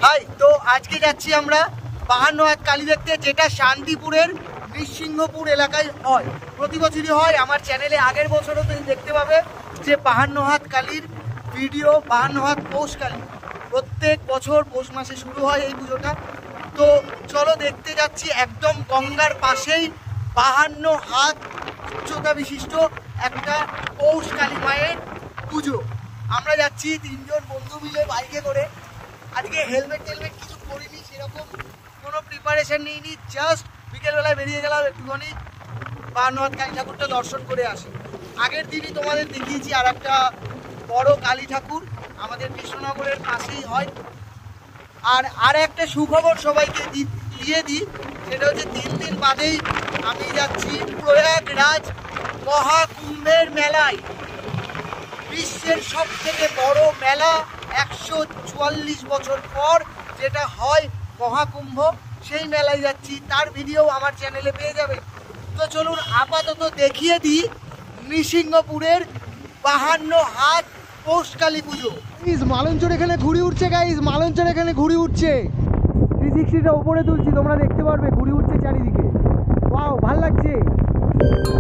High, তো আজকে যাচ্ছি আমরা 52 হাত কালী দেখতে, যেটা শান্তিপুরের নৃসিংহপুর এলাকায় হয়। প্রতি বছরই হয়। আমার চ্যানেলে আগের বছরও তুমি দেখতে পাবে যে 52 হাত কালীর ভিডিও, 52 হাত পৌষ কালী প্রত্যেক বছর পৌষ মাসে শুরু হয় এই পুজোটা। তো চলো দেখতে যাচ্ছি। একদম গঙ্গার পাশেই 52 হাত উচ্চতা বিশিষ্ট একটা পৌষ কালী মায়ের পুজো। আমরা যাচ্ছি 3 জন বন্ধু মিলে বাইকে করে। আজকে হেলমেট কিছু করিনি, সেরকম কোনো প্রিপারেশন নিইনি। জাস্ট বিকেলবেলায় বেরিয়ে গেলাম একটুখানি 52 হাত কালী ঠাকুরটা দর্শন করে আসি। আগের দিনই তোমাদের দেখিয়েছি আর একটা বড় কালী ঠাকুর আমাদের কৃষ্ণনগরের পাশেই হয়। আর একটা সুখবর সবাইকে দিয়ে দিই, সেটা হচ্ছে 3 দিন বাদেই আমি যাচ্ছি প্রয়াগরাজ মহাকুম্ভের মেলায়। বিশ্বের সব থেকে বড় মেলা, 144 বছর পর যেটা হয় মহাকুম্ভ, সেই মেলায় যাচ্ছি। তার ভিডিও আমার চ্যানেলে পেয়ে যাবে। তো চলুন আপাতত দেখিয়ে দিই নৃসিংহপুরের 52 হাত পৌষ কালী পুজো। মালঞ্চর এখানে ঘুড়ি উঠছে গাইজ, মালঞ্চর এখানে ঘুড়ি উঠছে। 360টা উপরে তুলছি, তোমরা দেখতে পারবে ঘুড়ি উঠছে চারিদিকে। ওয়াও, ভাল লাগছে,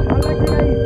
ভাল লাগছে গাইজ।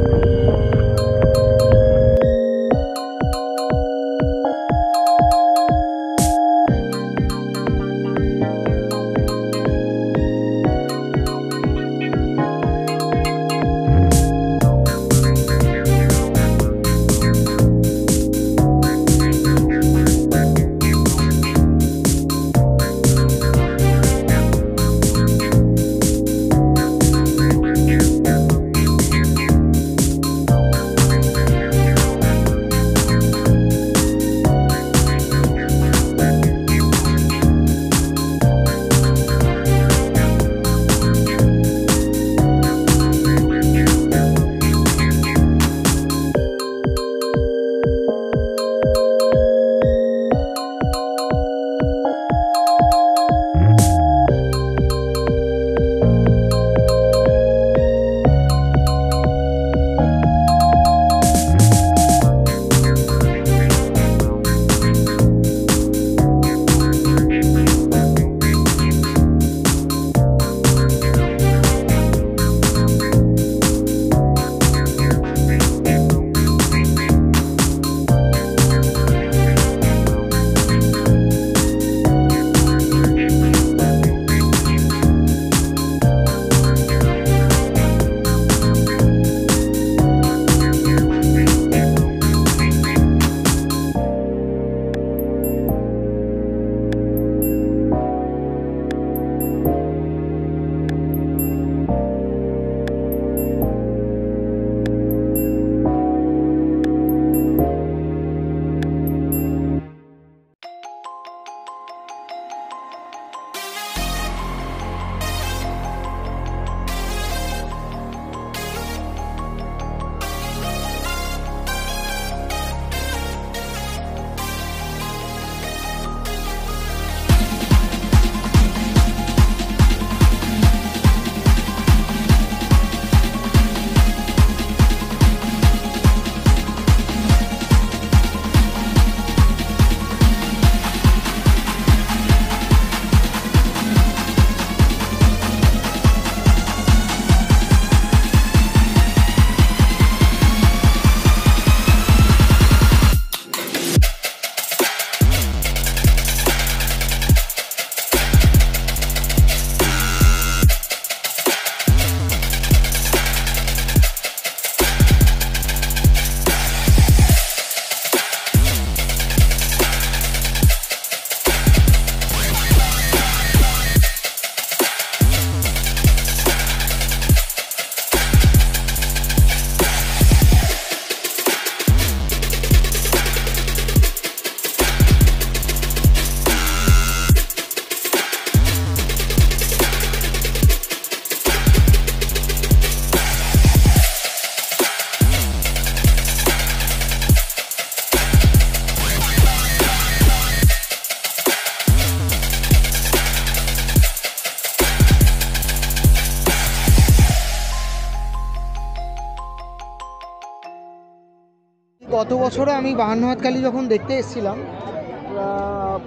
গত বছরে আমি 52 হাত কালী যখন দেখতে এসেছিলাম,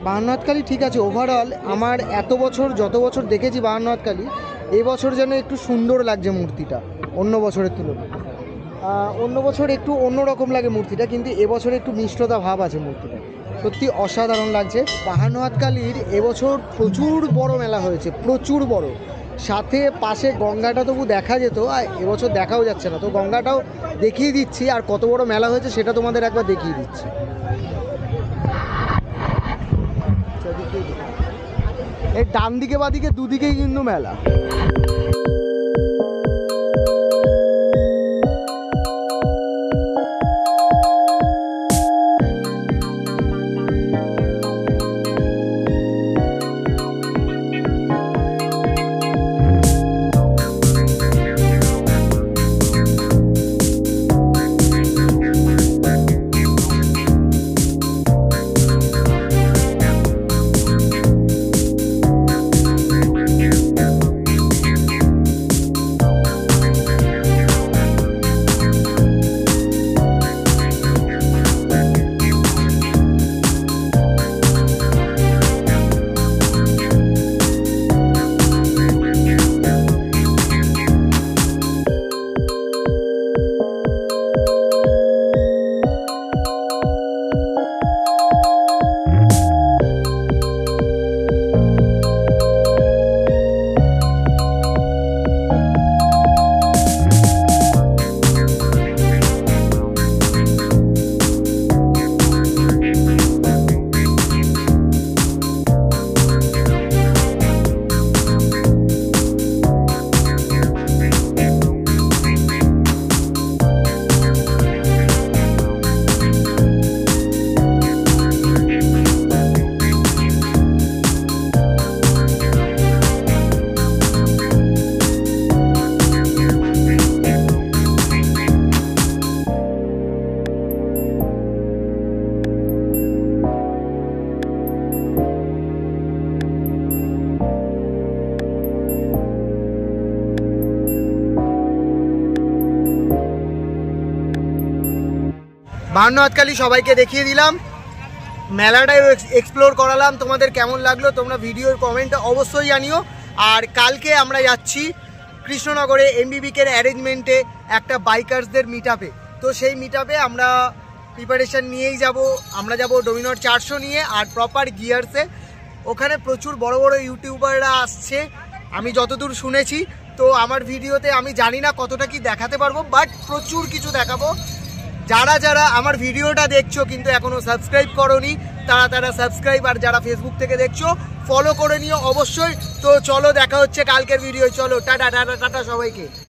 বাহান্ন হাত কালী ঠিক আছে, ওভারঅল আমার এত বছর যত বছর দেখেছি বাহান্ন হাত কালী, এই বছর যেন একটু সুন্দর লাগছে মূর্তিটা অন্য বছরের তুলনায়। অন্য বছর একটু অন্যরকম লাগে মূর্তিটা, কিন্তু এবছর একটু মিষ্টতা ভাব আছে মূর্তিটা, সত্যি অসাধারণ লাগছে। বাহান্ন হাত কালীর এবছর প্রচুর বড় মেলা হয়েছে, প্রচুর বড়, সাথে পাশে গঙ্গাটা তবু দেখা যেত, আর এবছর দেখাও যাচ্ছে না, তো গঙ্গাটাও দেখিয়ে দিচ্ছি, আর কত বড় মেলা হয়েছে সেটা তোমাদের একবার দেখিয়ে দিচ্ছি। এই ডান দিকে বাদিকে দুদিকেই কিন্তু মেলা। বাহান্ন হাত কালী সবাইকে দেখিয়ে দিলাম, মেলাটাই এক্সপ্লোর করালাম, তোমাদের কেমন লাগলো তোমরা ভিডিওর কমেন্টে অবশ্যই জানিও। আর কালকে আমরা যাচ্ছি কৃষ্ণনগরে এমবিবিকের অ্যারেঞ্জমেন্টে একটা বাইকার্সদের মিট আপে, তো সেই মিট আপে আমরা প্রিপারেশান নিয়েই যাব। আমরা যাব ডোমিনোর 400 নিয়ে আর প্রপার গিয়ার্সে। ওখানে প্রচুর বড় বড় ইউটিউবাররা আসছে আমি যতদূর শুনেছি, তো আমার ভিডিওতে আমি জানি না কতটা কি দেখাতে পারবো, বাট প্রচুর কিছু দেখাবো। যারা যারা আমার ভিডিওটা দেখছো কিন্তু এখনো সাবস্ক্রাইব করোনি, তারা সাবস্ক্রাইব, আর যারা ফেসবুক থেকে দেখছো ফলো করে নিও অবশ্যই। তো চলো দেখা হচ্ছে কালকের ভিডিও, চলো টাটা টাটা টাটা সবাইকে।